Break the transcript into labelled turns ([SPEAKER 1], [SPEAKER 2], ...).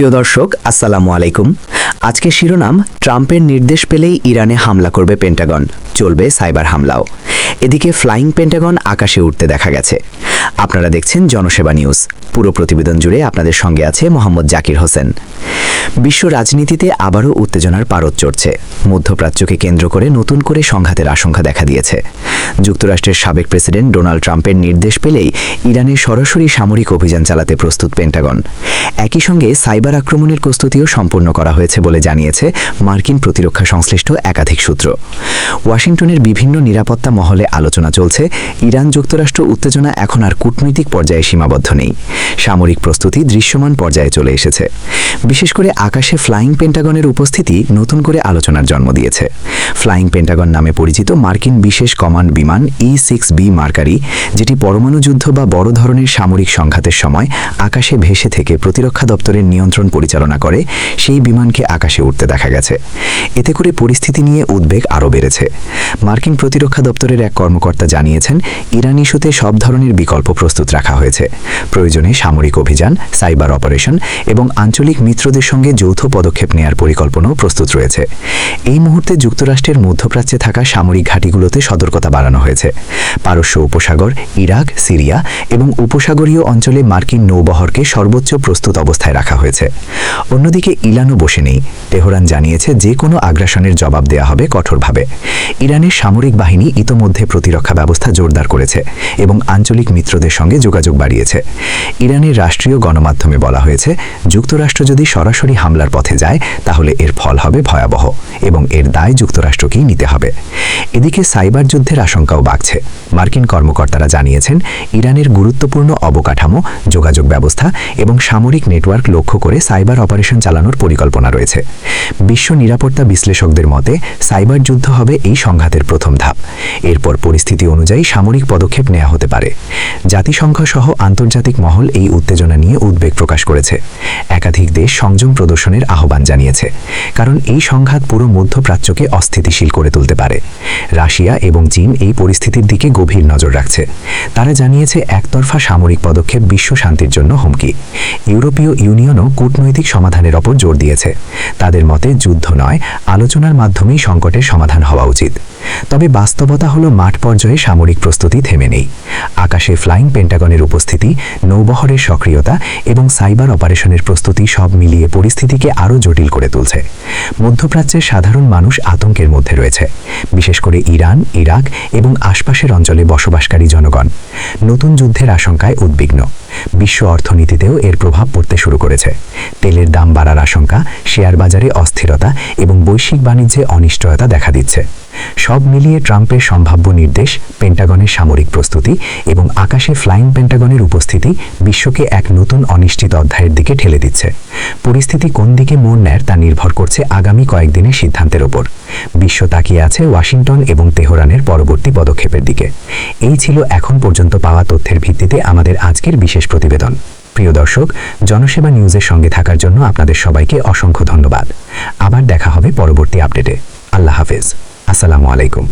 [SPEAKER 1] প্রিয় দর্শক, আসসালামু আলাইকুম। আজকে শিরোনাম, ট্রাম্পের নির্দেশ পেলেই ইরানে হামলা করবে পেন্টাগন, চলবে সাইবার হামলাও। এদিকে ফ্লাইং পেন্টাগন আকাশে উঠতে দেখা গেছে। আপনারা দেখছেন জনসেবা নিউজ। পুরো প্রতিবেদন জুড়ে আপনাদের সঙ্গে আছে মোহাম্মদ জাকির হোসেন। বিশ্ব রাজনীতিতে আবারও উত্তেজনার পারদ চড়ছে। মধ্যপ্রাচ্যকে কেন্দ্র করে নতুন করে সংঘাতের আশঙ্কা দেখা দিয়েছে। যুক্তরাষ্ট্রের সাবেক প্রেসিডেন্ট ডোনাল্ড ট্রাম্পের নির্দেশ পেলেই ইরানে সরাসরি সামরিক অভিযান চালাতে প্রস্তুত পেন্টাগন। একই সঙ্গে সাইবার আক্রমণের প্রস্তুতিও সম্পূর্ণ করা হয়েছে বলে জানিয়েছে মার্কিন প্রতিরক্ষা সংশ্লিষ্ট একাধিক সূত্র। ওয়াশিংটনের বিভিন্ন নিরাপত্তা মহলে আলোচনা চলছে, ইরান যুক্তরাষ্ট্র উত্তেজনা এখন আর কূটনৈতিক পর্যায়ে সীমাবদ্ধ নেই, সামরিক প্রস্তুতি দৃশ্যমান পর্যায়ে চলে এসেছে। বিশেষ করে আকাশে ফ্লাইং পেন্টাগনের উপস্থিতি নতুন করে আলোচনার জন্ম দিয়েছে। ফ্লাইং পেন্টাগন নামে পরিচিত মার্কিন বিশেষ কমান্ড বিমান E-6B মার্কারি, যেটি পরমাণু যুদ্ধ বা বড় ধরনের সামরিক সংঘাতের সময় আকাশে ভেসে থেকে প্রতিরক্ষা দপ্তরের নিয়ন্ত্রণ পরিচালনা করে, সেই বিমানকে আকাশে উঠতে দেখা গেছে। এতে করে পরিস্থিতি নিয়ে উদ্বেগ আরও বেড়েছে। মার্কিন প্রতিরক্ষা দপ্তরের এক কর্মকর্তা জানিয়েছেন, ইরান ইস্যুতে সব ধরনের বিকল্প প্রস্তুত রাখা হয়েছে। প্রয়োজনে সামরিক অভিযান, সাইবার অপারেশন এবং আঞ্চলিক মিত্রদের সঙ্গে যৌথ পদক্ষেপ নেয়ার পরিকল্পনাও প্রস্তুত রয়েছে। এই মুহূর্তে যুক্তরাষ্ট্রের মধ্যপ্রাচ্যে থাকা সামরিক ঘাঁটিগুলোতে সতর্কতা বাড়ানো হয়েছে। পারস্য উপসাগর, ইরাক, সিরিয়া এবং উপসাগরীয় অঞ্চলে মার্কিন নৌবহরকে সর্বোচ্চ প্রস্তুত অবস্থায় রাখা হয়েছে। অন্যদিকে ইরানও বসে নেই। তেহরান জানিয়েছে, যে কোনো আগ্রাসনের জবাব দেয়া হবে কঠোরভাবে। ইরানের সামরিক বাহিনী ইতোমধ্যে প্রতিরক্ষা ব্যবস্থা জোরদার করেছে এবং আঞ্চলিক মিত্রদের সঙ্গে যোগাযোগ বাড়িয়েছে। ইরানের রাষ্ট্রীয় গণমাধ্যমে বলা হয়েছে, যুক্তরাষ্ট্র যদি সরাসরি হামলার পথে যায় তাহলে এর ফল হবে ভয়াবহ এবং এর দায় যুক্তরাষ্ট্রকেই নিতে হবে। এদিকে সাইবার যুদ্ধের আশঙ্কাও বাড়ছে। মার্কিন কর্মকর্তারা জানিয়েছেন, ইরানের গুরুত্বপূর্ণ অবকাঠামো, যোগাযোগ ব্যবস্থা এবং সামরিক নেটওয়ার্ক লক্ষ্য করে সাইবার অপারেশন চালানোর পরিকল্পনা রয়েছে। বিশ্ব নিরাপত্তা বিশ্লেষকদের মতে, সাইবার যুদ্ধ হবে এই সংঘাতের প্রথম ধাপ। এরপর পরিস্থিতি অনুযায়ী সামরিক পদক্ষেপ নেওয়া হতে পারে। জাতিসংঘ সহ আন্তর্জাতিক মহল এই উত্তেজনা নিয়ে উদ্বেগ প্রকাশ করেছে। একাধিক দেশ সংযম প্রদর্শনের আহ্বান জানিয়েছে, কারণ এই সংঘাত পুরো মধ্যপ্রাচ্যকে অস্থিতিশীল করে তুলতে পারে। রাশিয়া এবং চীন এই পরিস্থিতির দিকে গভীর নজর রাখছে। তারা জানিয়েছে, একতরফা সামরিক পদক্ষেপ বিশ্ব শান্তির জন্য হুমকি। ইউরোপীয় ইউনিয়নও কূটনৈতিক সমাধানের ওপর জোর দিয়েছে। তাদের মতে, যুদ্ধ নয়, আলোচনার মাধ্যমেই সংকটের সমাধান হওয়া উচিত। তবে বাস্তবতা হলো, মাঠ পর্যায়ে সামরিক প্রস্তুতি থেমে নেই। আকাশে ফ্লাইং পেন্টাগনের উপস্থিতি, নৌবহরের সক্রিয়তা এবং সাইবার অপারেশনের প্রস্তুতি সব মিলিয়ে পরিস্থিতিকে আরও জটিল করে তুলছে। মধ্যপ্রাচ্যের সাধারণ মানুষ আতঙ্কের মধ্যে রয়েছে, বিশেষ করে ইরান, ইরাক এবং আশপাশের অঞ্চলে বসবাসকারী জনগণ। নতুন যুদ্ধের আশঙ্কায় উদ্বিগ্ন। বিশ্ব অর্থনীতিতেও এর প্রভাব পড়তে শুরু করেছে। তেলের দাম বাড়ার আশঙ্কা, শেয়ার বাজারে অস্থিরতা এবং বৈশ্বিক বাণিজ্যে অনিশ্চয়তা দেখা দিচ্ছে। সব মিলিয়ে ট্রাম্পের সম্ভাব্য নির্দেশ, পেন্টাগনের সামরিক প্রস্তুতি এবং আকাশে ফ্লাইং পেন্টাগনের উপস্থিতি বিশ্বকে এক নতুন অনিশ্চিত অধ্যায়ের দিকে ঠেলে দিচ্ছে। পরিস্থিতি কোন দিকে মোড় নেয় তা নির্ভর করছে আগামী কয়েকদিনের সিদ্ধান্তের ওপর। বিশ্ব তাকিয়ে আছে ওয়াশিংটন এবং তেহরানের পরবর্তী পদক্ষেপের দিকে। এই ছিল এখন পর্যন্ত পাওয়া তথ্যের ভিত্তিতে আমাদের আজকের বিশেষ প্রতিবেদন। প্রিয় দর্শক, জনসেবা নিউজের সঙ্গে থাকার জন্য আপনাদের সবাইকে অসংখ্য ধন্যবাদ। আবার দেখা হবে পরবর্তী আপডেটে। আল্লাহ হাফেজ। আসসালামু আলাইকুম।